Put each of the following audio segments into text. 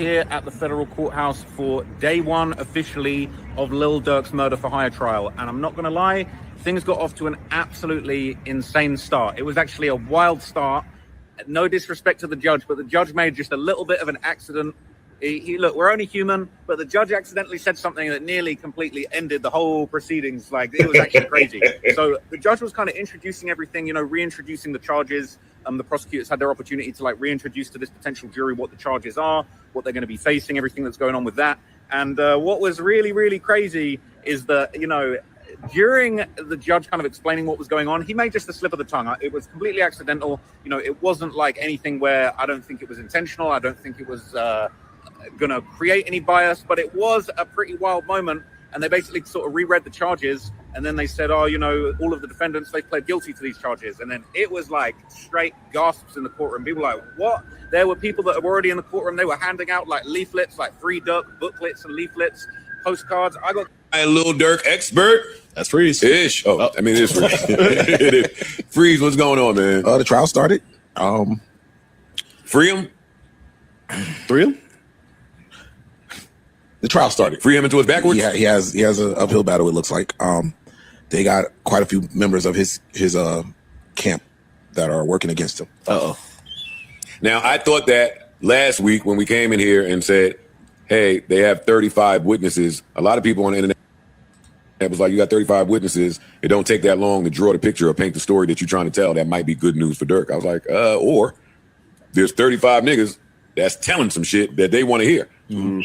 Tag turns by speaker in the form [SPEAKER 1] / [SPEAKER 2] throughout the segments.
[SPEAKER 1] Here at the federal courthouse for day one officially of Lil Durk's murder for hire trial. And I'm not going to lie, things got off to an absolutely insane start. It was actually a wild start. No disrespect to the judge, but the judge made just a little bit of an accident. Look, we're only human, but the judge accidentally said something that nearly completely ended the whole proceedings. Like, it was actually crazy. So the judge was kind of introducing everything, you know, reintroducing the charges. The prosecutors had their opportunity to like reintroduce to this potential jury what the charges are, what they're going to be facing, everything that's going on with that. And what was really, really crazy is that, you know, during the judge kind of explaining what was going on, he made just a slip of the tongue. It was completely accidental. You know, it wasn't like anything where I don't think it was intentional. I don't think it was going to create any bias, but it was a pretty wild moment. And they basically sort of reread the charges. And then they said, oh, you know, all of the defendants, they pled guilty to these charges. And then it was like straight gasps in the courtroom. People were like, what? There were people that were already in the courtroom. They were handing out like leaflets, like free Durk booklets and leaflets, postcards. I got
[SPEAKER 2] a little Durk expert.
[SPEAKER 3] That's Freeze.
[SPEAKER 2] Ish. Oh, I mean, it is Freeze. It is. Freeze, what's going on, man?
[SPEAKER 3] The trial started.
[SPEAKER 2] Free him?
[SPEAKER 3] Free him? The trial started.
[SPEAKER 2] Free him into his backwards?
[SPEAKER 3] Yeah, he has an uphill battle, it looks like. They got quite a few members of his camp that are working against him.
[SPEAKER 2] Uh-oh. Now, I thought that last week when we came in here and said, hey, they have 35 witnesses. A lot of people on the internet, it was like, you got 35 witnesses. It don't take that long to draw the picture or paint the story that you're trying to tell. That might be good news for Durk. I was like, or there's 35 niggas that's telling some shit that they want to hear. Mm-hmm.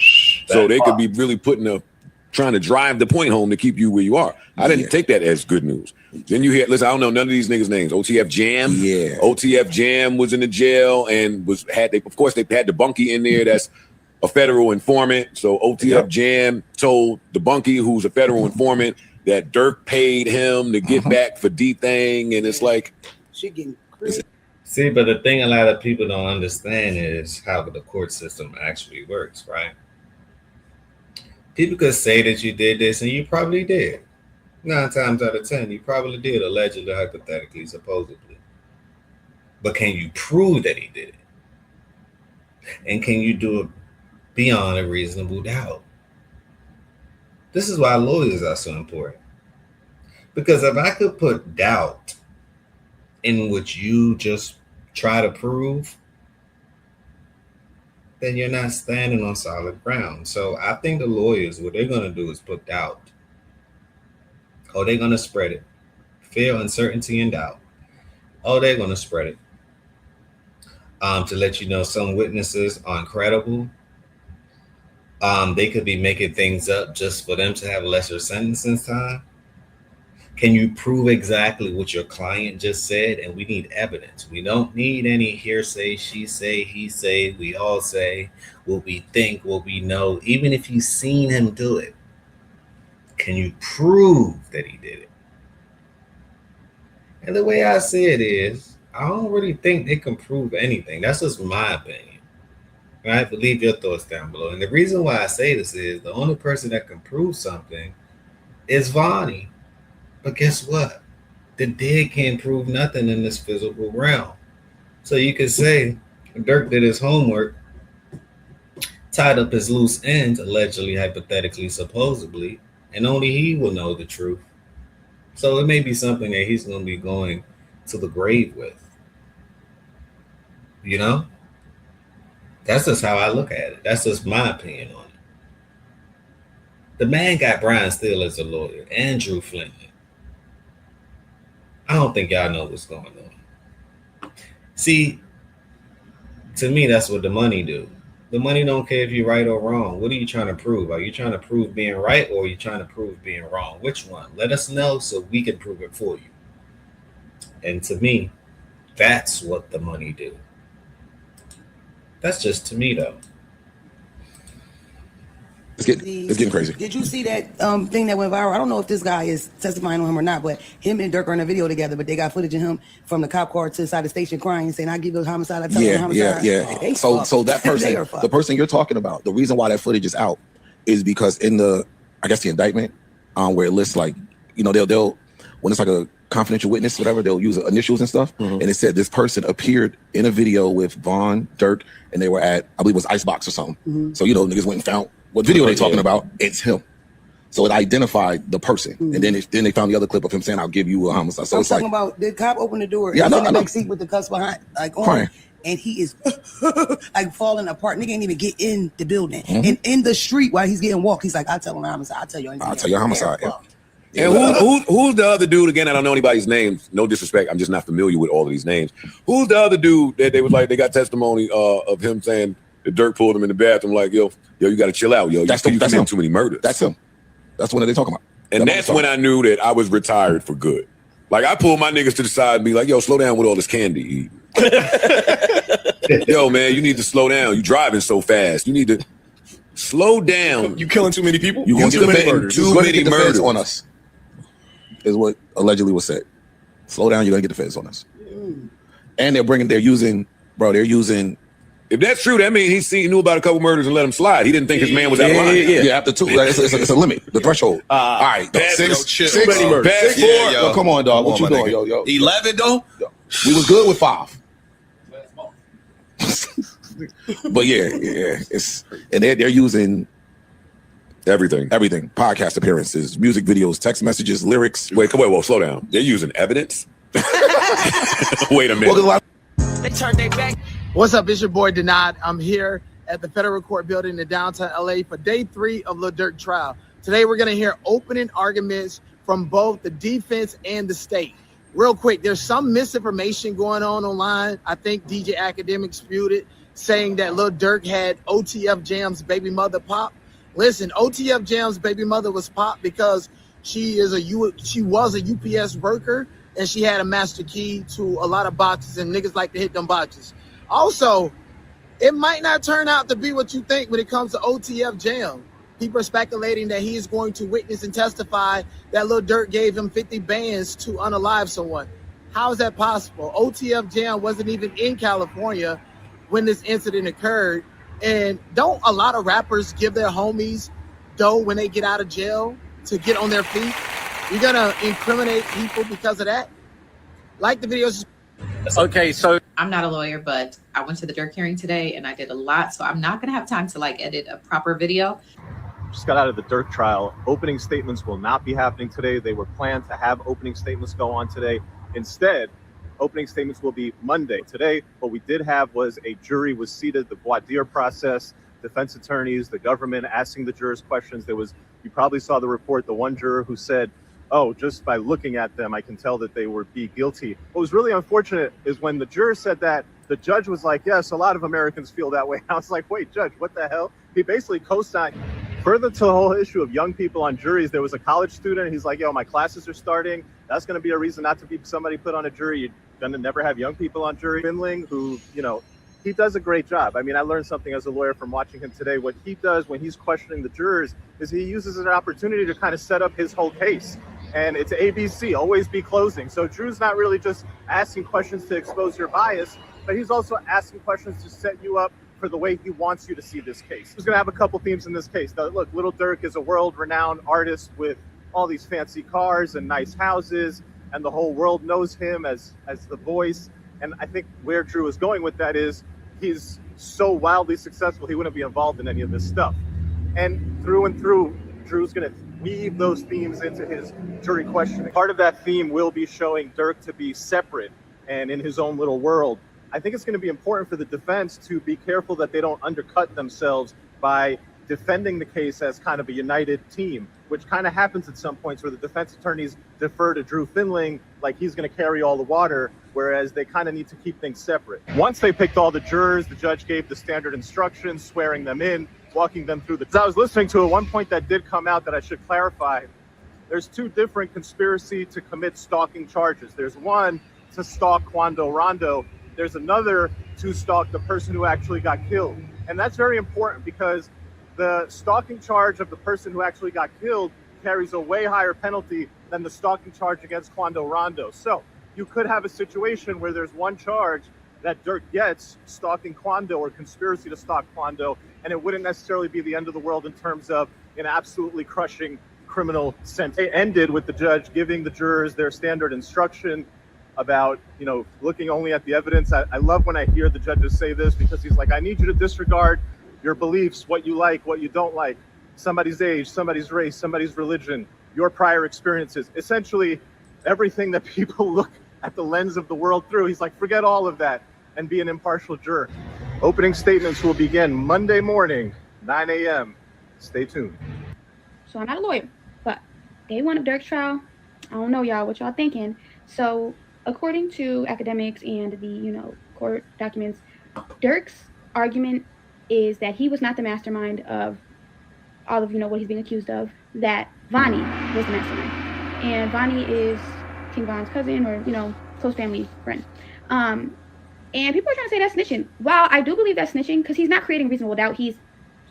[SPEAKER 2] So they could be really trying to drive the point home to keep you where you are. I didn't take that as good news. Then you hear, listen, I don't know none of these niggas' names. OTF Jam.
[SPEAKER 3] Yeah.
[SPEAKER 2] OTF Jam was in the jail and of course they had the bunkie in there that's a federal informant. So OTF Jam told the bunkie, who's a federal informant, that Durk paid him to get back for D-Thing. And it's like,
[SPEAKER 4] she getting crazy.
[SPEAKER 5] See, but the thing a lot of people don't understand is how the court system actually works, right? People could say that you did this, and you probably did. 9 times out of 10, you probably did, allegedly, hypothetically, supposedly. But can you prove that he did it? And can you do it beyond a reasonable doubt? This is why lawyers are so important. Because if I could put doubt in what you just try to prove, then you're not standing on solid ground. So I think the lawyers, what they're going to do is put doubt. Oh, they're going to spread it. Fear, uncertainty, and doubt. Oh, they're going to spread it. To let you know some witnesses aren't credible. They could be making things up just for them to have lesser sentencing time. Can you prove exactly what your client just said? And we need evidence. We don't need any hearsay, she say, he say, we all say, what we think, what we know. Even if you've seen him do it, can you prove that he did it? And the way I see it is, I don't really think they can prove anything. That's just my opinion. Right? But leave your thoughts down below. And the reason why I say this is the only person that can prove something is Vonnie. But guess what? The dead can't prove nothing in this physical realm. So you could say Durk did his homework, tied up his loose ends, allegedly, hypothetically, supposedly, and only he will know the truth. So it may be something that he's going to be going to the grave with. You know? That's just how I look at it. That's just my opinion on it. The man got Brian Steele as a lawyer, and Drew Flinton. I don't think y'all know what's going on. See, to me, that's what the money do. The money don't care if you're right or wrong. What are you trying to prove? Are you trying to prove being right, or are you trying to prove being wrong? Which one? Let us know so we can prove it for you. And to me, that's what the money do. That's just to me, though.
[SPEAKER 3] It's getting crazy.
[SPEAKER 4] Did you see that thing that went viral? I don't know if this guy is testifying on him or not, but him and Durk are in a video together, but they got footage of him from the cop car to the side of the station crying, saying, I give you a homicide, I tell you a homicide.
[SPEAKER 3] Yeah. So that person, the person you're talking about, the reason why that footage is out is because in the indictment, where it lists like, you know, they'll when it's like a confidential witness, whatever, they'll use initials and stuff. And it said this person appeared in a video with Vaughn, Durk, and they were at, I believe it was Icebox or something. So, you know, niggas went and found what video they talking about. It's him. So it identified the person. And then they found the other clip of him saying, I'll give you a homicide. So
[SPEAKER 4] I'm
[SPEAKER 3] it's
[SPEAKER 4] talking
[SPEAKER 3] like,
[SPEAKER 4] about the cop opened the door.
[SPEAKER 3] Yeah, I
[SPEAKER 4] He's
[SPEAKER 3] know,
[SPEAKER 4] in the
[SPEAKER 3] I know.
[SPEAKER 4] back seat with the cuffs behind, like on.
[SPEAKER 3] Crying.
[SPEAKER 4] And he is like falling apart. Nigga ain't even get in the building. And in the street while he's getting walked, he's like, I'll tell him homicide. I'll tell you anything.
[SPEAKER 3] I'll tell you homicide.
[SPEAKER 2] And who's the other dude? Again, I don't know anybody's names. No disrespect. I'm just not familiar with all of these names. Who's the other dude that they was like, they got testimony of him saying that Durk pulled him in the bathroom like, yo, you got to chill out, yo.
[SPEAKER 3] That's
[SPEAKER 2] you
[SPEAKER 3] him.
[SPEAKER 2] committing too many murders.
[SPEAKER 3] That's him. That's what they're talking about.
[SPEAKER 2] And that's when I knew that I was retired for good. Like, I pulled my niggas to the side and be like, yo, slow down with all this candy eating. Yo, man, you need to slow down. You driving so fast. You need to slow down.
[SPEAKER 6] You killing too many people?
[SPEAKER 2] You committing too many murders
[SPEAKER 3] on us, is what allegedly was said. Slow down, you're going to get the feds on us. And they're using.
[SPEAKER 2] If that's true, that means he knew about a couple murders and let him slide. He didn't think his man was out of line.
[SPEAKER 3] Yeah, after 2. It's a limit, the threshold. All right, dog. Six many murders.
[SPEAKER 2] Past 4.
[SPEAKER 3] Yo, come on, dog. What you doing, yo?
[SPEAKER 6] 11 though?
[SPEAKER 3] We was good with 5. But yeah, they're using
[SPEAKER 2] everything.
[SPEAKER 3] Podcast appearances, music videos, text messages, lyrics.
[SPEAKER 2] Wait, slow down. They're using evidence? Wait a minute.
[SPEAKER 3] Well,
[SPEAKER 7] they turned their back. What's up? It's your boy Denad. I'm here at the Federal Court Building in downtown LA for day 3 of Lil Durk trial. Today we're gonna hear opening arguments from both the defense and the state. Real quick, there's some misinformation going on online. I think DJ Academic spewed it, saying that Lil Durk had OTF Jam's baby mother pop. Listen, OTF Jam's baby mother was pop because she was a UPS worker and she had a master key to a lot of boxes, and niggas like to hit them boxes. Also, it might not turn out to be what you think when it comes to OTF Jam. People are speculating that he is going to witness and testify that Lil Durk gave him 50 bands to unalive someone. How is that possible? OTF Jam wasn't even in California when this incident occurred. And don't a lot of rappers give their homies dough when they get out of jail to get on their feet? You're gonna incriminate people because of that? Like the videos.
[SPEAKER 1] Okay, so
[SPEAKER 8] I'm not a lawyer, but I went to the Durk hearing today and I did a lot, so I'm not gonna have time to edit a proper video.
[SPEAKER 9] Just got out of the Durk trial. Opening statements will not be happening today. They were planned to have opening statements go on today. Instead, opening statements will be Monday. Today, what we did have was a jury was seated, the voir dire process, defense attorneys, the government asking the jurors questions. You probably saw the report, the one juror who said, oh, just by looking at them, I can tell that they would be guilty. What was really unfortunate is when the juror said that, the judge was like, yes, a lot of Americans feel that way. I was like, wait, judge, what the hell? He basically co-signed. Further to the whole issue of young people on juries, there was a college student. He's like, yo, my classes are starting. That's going to be a reason not to be somebody put on a jury. You're going to never have young people on jury. Finling, who, he does a great job. I mean, I learned something as a lawyer from watching him today. What he does when he's questioning the jurors is he uses an opportunity to kind of set up his whole case. And it's ABC, always be closing. So Drew's not really just asking questions to expose your bias, but he's also asking questions to set you up for the way he wants you to see this case. He's gonna have a couple themes in this case. Now, look, Lil Durk is a world-renowned artist with all these fancy cars and nice houses, and the whole world knows him as the voice. And I think where Drew is going with that is he's so wildly successful, he wouldn't be involved in any of this stuff. And through, Drew's gonna weave those themes into his jury questioning. Part of that theme will be showing Durk to be separate and in his own little world. I think it's going to be important for the defense to be careful that they don't undercut themselves by defending the case as kind of a united team, which kind of happens at some points where the defense attorneys defer to Drew Finling like he's going to carry all the water, whereas they kind of need to keep things separate. Once they picked all the jurors, the judge gave the standard instructions, swearing them in, walking them through I was listening to at one point that did come out that I should clarify. There's 2 different conspiracy to commit stalking charges. There's one to stalk Quando Rondo. There's another to stalk the person who actually got killed. And that's very important because the stalking charge of the person who actually got killed carries a way higher penalty than the stalking charge against Quando Rondo. So you could have a situation where there's one charge that Durk gets, stalking Quando or conspiracy to stalk Quando, and it wouldn't necessarily be the end of the world in terms of an absolutely crushing criminal sentence. It ended with the judge giving the jurors their standard instruction about, you know, looking only at the evidence. I love when I hear the judges say this, because he's like, I need you to disregard your beliefs, what you like, what you don't like, somebody's age, somebody's race, somebody's religion, your prior experiences, essentially everything that people look at the lens of the world through. He's like, forget all of that and be an impartial juror. Opening statements will begin Monday morning, 9 a.m. Stay tuned.
[SPEAKER 6] So I'm not a lawyer, but day one of Durk's trial, I don't know, y'all, what y'all thinking. So according to academics and the, you know, court documents, Durk's argument is that he was not the mastermind of all of, you know, what he's being accused of, that Vonnie was the mastermind. And Vonnie is King Von's cousin, or, you know, close family friend. And people are trying to say that's snitching. While I do believe that's snitching, because he's not creating reasonable doubt, he's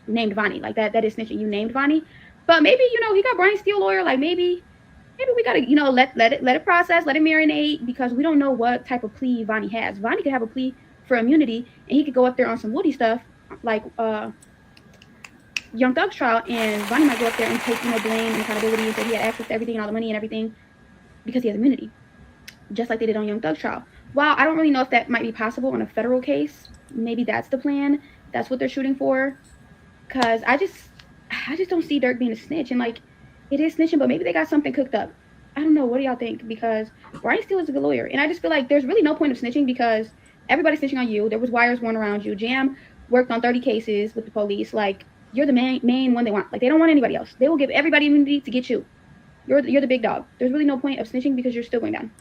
[SPEAKER 6] named Vonnie. Like, that is snitching. You named Vonnie. But maybe, you know, he got Brian Steele lawyer. Like, maybe we gotta, you know, let it process, let it marinate, because we don't know what type of plea Vonnie has. Vonnie could have a plea for immunity, and he could go up there on some Woody stuff, like Young Thug's trial, and Vonnie might go up there and take, you know, blame and accountability, and say he had access to everything and all the money and everything because he has immunity, just like they did on Young Thug's trial. While I don't really know if that might be possible on a federal case, maybe that's the plan. That's what they're shooting for. Because I just don't see Durk being a snitch. And, like, it is snitching, but maybe they got something cooked up. I don't know. What do y'all think? Because Brian Steele is a good lawyer. And I just feel like there's really no point of snitching, because everybody's snitching on you. There was wires worn around you. Jam worked on 30 cases with the police. Like, you're the main one they want. Like, they don't want anybody else. They will give everybody immunity to get you. You're the big dog. There's really no point of snitching because you're still going down.